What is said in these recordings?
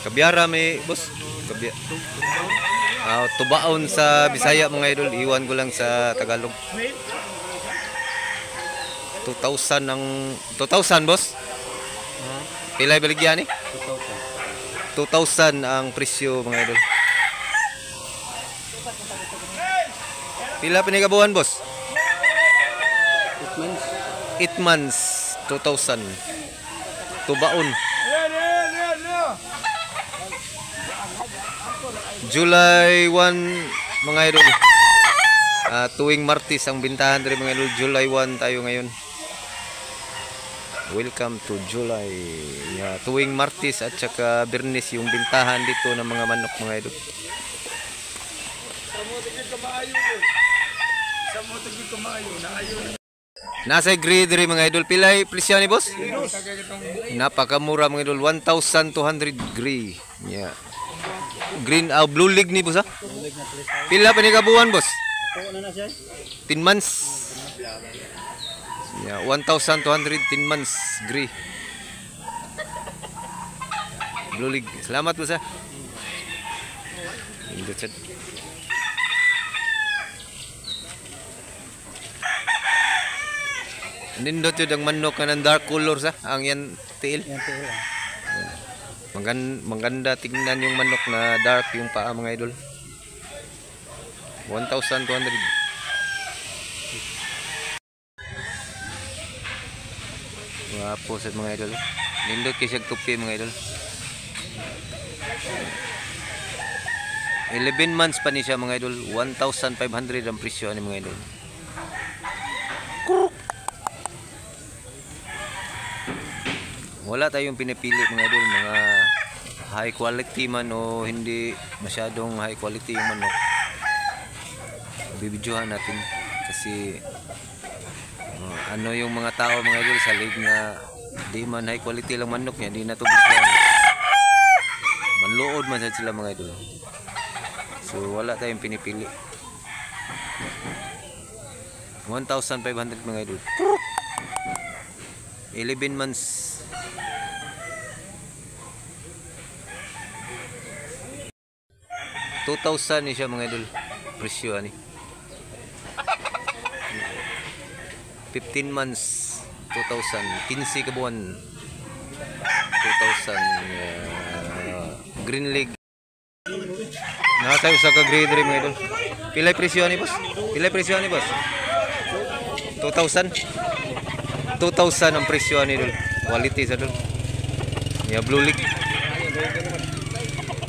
Kabyara may boss. Tubaon sa Bisaya mga idol. Iwan ko lang sa Tagalog. 2,000 ang 2,000 boss. Pilay baligyan eh? 2,000 ang presyo mga idol. Pila pinigabuhan boss? 8 months 2,000. Tubaon. July 1 mga idol. Tuwing Martes ang bintahan rin mga idol. July 1 tayo ngayon. Welcome to July. Tuwing Martes at saka Biyernes yung bintahan dito ng mga manok mga idol. Nasa grade rin mga idol. Pilay presyo ni boss? Napakamura mga idol. 1,200 gray. Yeah. Green blue leg ni boss ha? Pila pa ni kabuhan boss? 10 months. Yeah, 1,200 10 months gray. Blue leg. Salamat boss ha. Nindot yun ang manok na ng dark color sa ang yan tiil. Maganda tingnan yung manok na dark yung paa mga idol. 1,200. Wapo sa mga idol. Nindot kasi tupi mga idol. 11 months pa ni siya mga idol. 1,500 ang presyo ni mga idol. Wala tayong pinipili mga idol, mga high quality man o hindi masyadong high quality yung manok. Bibidyohan natin kasi ano yung mga tao mga idol sa league na di man high quality lang manok niya, di na to bidyohan. Manluod man sila mga idol. So wala tayong pinipili. 1,500 mga idol. 11 months. $2,000 ni siya mga idol. Presyo ani. 15 months 2,000. 15 ka buwan 2,000. Green leg. Nasa usa ka grade rin mga idol. Pilay presyo ani boss? Pilay presyo ani boss? 2,000. 2,000 ang presyo ani idol. Quality sa idol. Ya blue leg.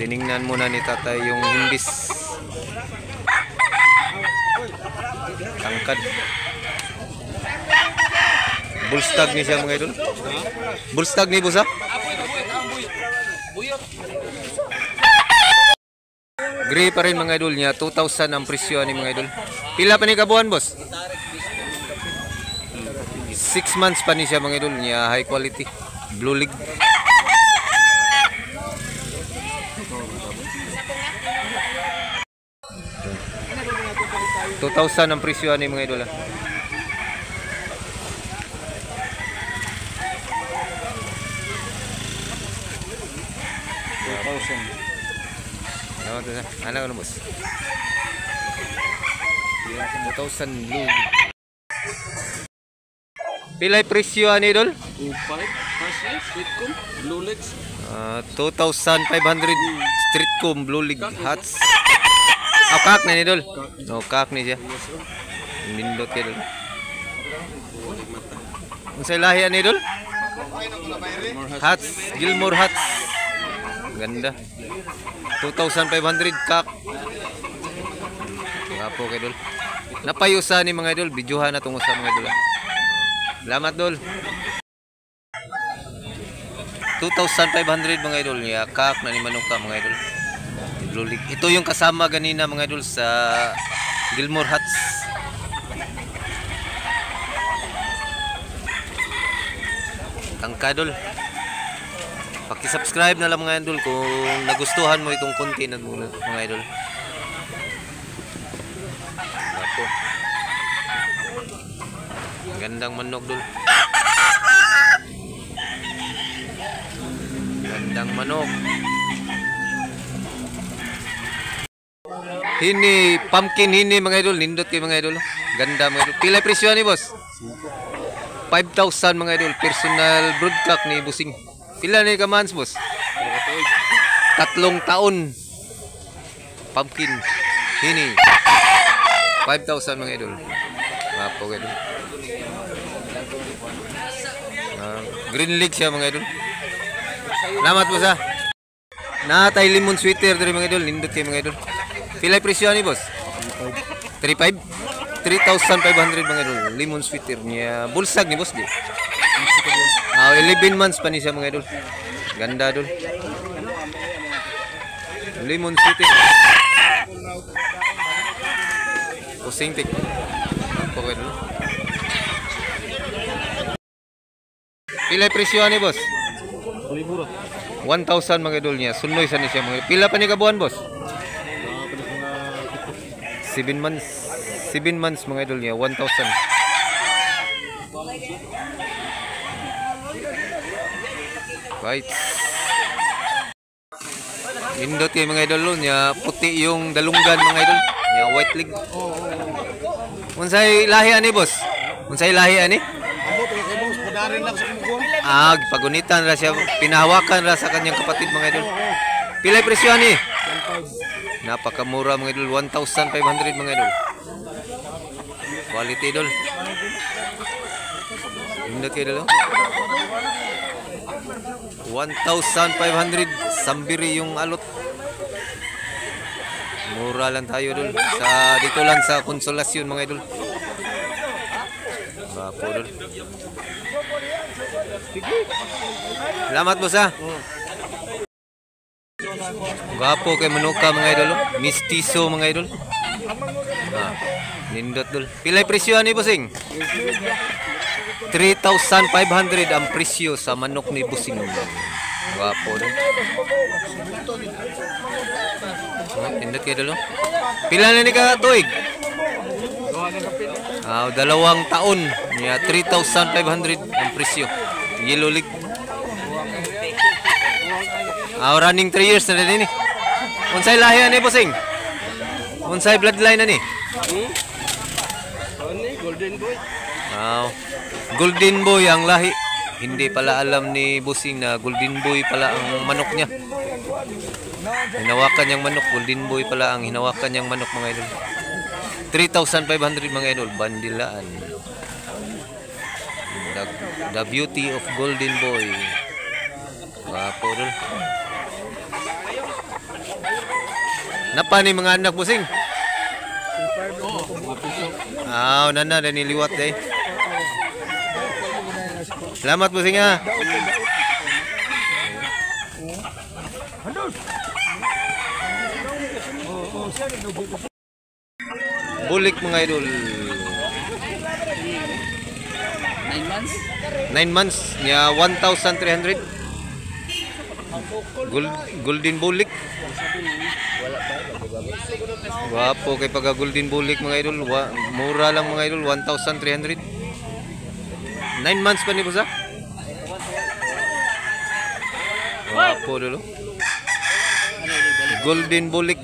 Tiningnan muna ni tatay yung himbis. Tangkad. Bullstag ni siya mga idol. Bullstag ni boss ha? Gray pa rin mga idol niya. 2,000 ang presyo ni mga idol. Pila pa ni kabuhan boss? 6 months pa ni siya mga idol niya. High quality. Blue leg. 2,000 ang presyo ni mga idol. 2,000. Ano ka na boss? 2,000 blue. Pilay presyo ni idol? 2,500 blue legs. 2,500 street comb blue leg hats. Kak na ni idol. No, kak ni siya. Nindot kay idol. Unsay lahi ni idol? Hats, Gilmore hats. Ganda. 2,500 kak. Gapo kay idol. Napayusa ni mga idol, bidyuhan na tungo sa mga idol. Salamat dol. 2,500 mga idol niya, kak na ni Manuka mga idol. Blue leg. Ito yung kasama ganina mga idol sa Gilmore hats. Tangkadol. Paki-subscribe na lang mga idol kung nagustuhan mo itong content mga idol. Ako. Gandang manok dol. Gandang manok. Hini, pumpkin hini mga idol. Nindot kayo mga idol. Ganda mga idol. Pila presyo ni boss? 5,000 mga idol. Personal broodcock ni Busing. Pila ni kamans boss? 3 taon. Pumpkin hini. 5,000 mga idol. Mapo mga idol. Green League siya mga idol. Salamat boss ha. Natay lemon sweater dari mga idol. Nindot kayo mga idol. Pila presyo ni boss? 3,500 mga idol. Lemon sweater niya. Bulsag ni boss di. 11 months pa ni siya mga idol. Ganda idol. Lemon sweater. Pusing tik. Okay idol. Pila presyo ni boss? 1,000 mga idol niya. Sunoy sa ni siya mga idol. Pila pa ni kabuan boss? 7 months. 7 months mga idol niya. 1,000. Right. Indot kayo mga idol niya. Puti yung dalunggan mga idol. Niya white leg. Unsay lahi ani boss? Unsay lahi ani? Pagunitan ra siya. Pinahawakan ra sa kanyang kapatid mga idol. Pilay presyo ani? Napakamura mga idol. 1,500 mga idol. Quality idol. Indot kayo idol. 1,500. Sambiri yung alot. Mura lang tayo idol. Dito lang sa Konsolasyon mga idol. Bapo idol. Salamat boss ha. Gwapo kay manuka mga idol. Mistiso mga idol. Nindot dol. Pilay presyo ani Busing? 3,500 ang presyo sa manok ni Busing. Gwapo dol. Nindot kay dol. Pila na ni ka tuig? 2 taon. Niya 3,500 ang presyo. Yellow League. Running 3 years na din eh. Unsay lahi ani Busing? Unsay bloodline ani? Golden Boy. Golden Boy ang lahi. Hindi pala alam ni Busing na Golden Boy pala ang manok niya. Hinawakan niyang manok. Golden Boy pala ang hinawakan niyang manok mga idol. 3,500 mga idol. Bandilaan. The beauty of Golden Boy. Wapo dol. Napa ni mga anak Busing? Nana dan niliwat deh. Selamat Busing ha. Bulik mga idol. 9 months? 9 months niya 1,300. Golden bulik. Wapo kay pag golden bulik mga idol. Mura lang mga idol. 1,300. 9 months pa ni boss ha? Wapo dulu. Golden bulik.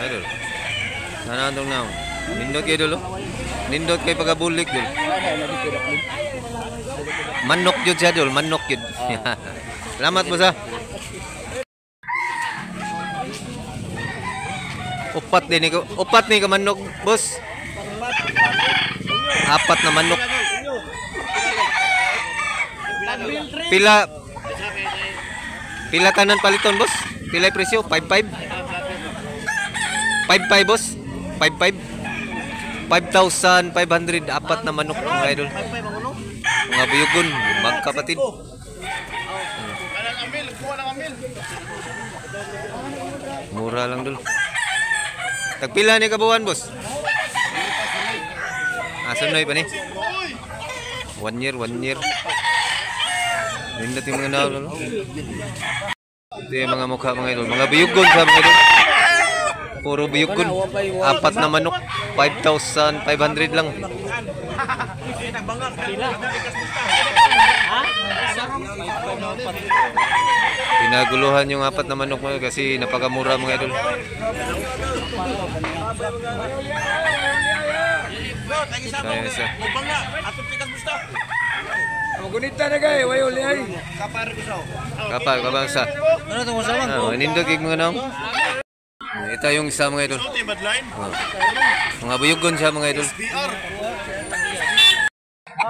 Idol. Nanandong na. Nindot kayo dulu. Nindot kayo pagabulik dulu. Manok yun siya dulu. Manok yun. Selamat boss ha. Upat din ko. Upat ni ka manok boss. 4 na manok. Pila tanan paliton boss? Pila presyo? 5,500. 5,500 boss. 5,500. 5,500 4 na manok mga idol. Mga buyugon, magkapatid. Mura lang dul. Tagpila ni kabuan boss? Sunay pa ni? 1 year. Nindot yung mga naul. Ito yung mga mukha mga idol. Mga buyugon sa mga idol. Puro buyugon. 4 na manok. 5,500 lang. Pinaguluhan yung apat na manok mga kasi napakamura mga idol. Kaya isa. Magunita na kay, way uli ay. Kapal, kabangsa. Ano itong usawan? Nindog yung mga nong. Ito yung isa mga idol. Mga buyugon siya mga idol.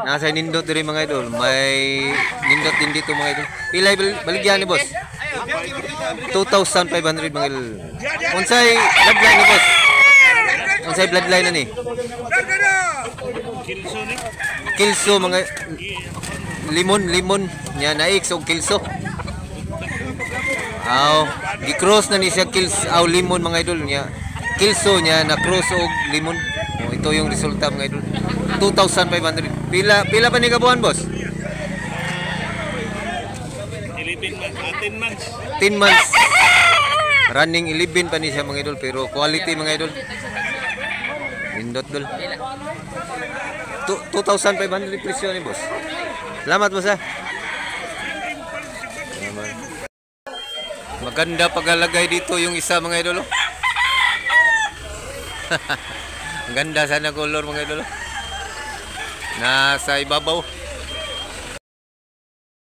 Nasa nindot rin mga idol. May nindot din dito mga idol. Pilay baligyan ni boss. 2,500 mga idol. Unsay bloodline ni boss? Unsay bloodline na ni? Kilso mga limon nya naik og kilso. Aw, gi-cross na ni siya limon mga idol niya. Kilso niya na cross og limon. Ito yung resulta mga idol. 2,500. Pila pa ni kabuhan boss? 10 months. 10 months. Running 11 pa ni siya mga idol pero quality mga idol. Indot dol. 2,500 presyo ni boss. Salamat boss ha. Maganda paglalagay dito yung isa mga idol. Ang ganda sana color mga idol. Nasa ibabaw.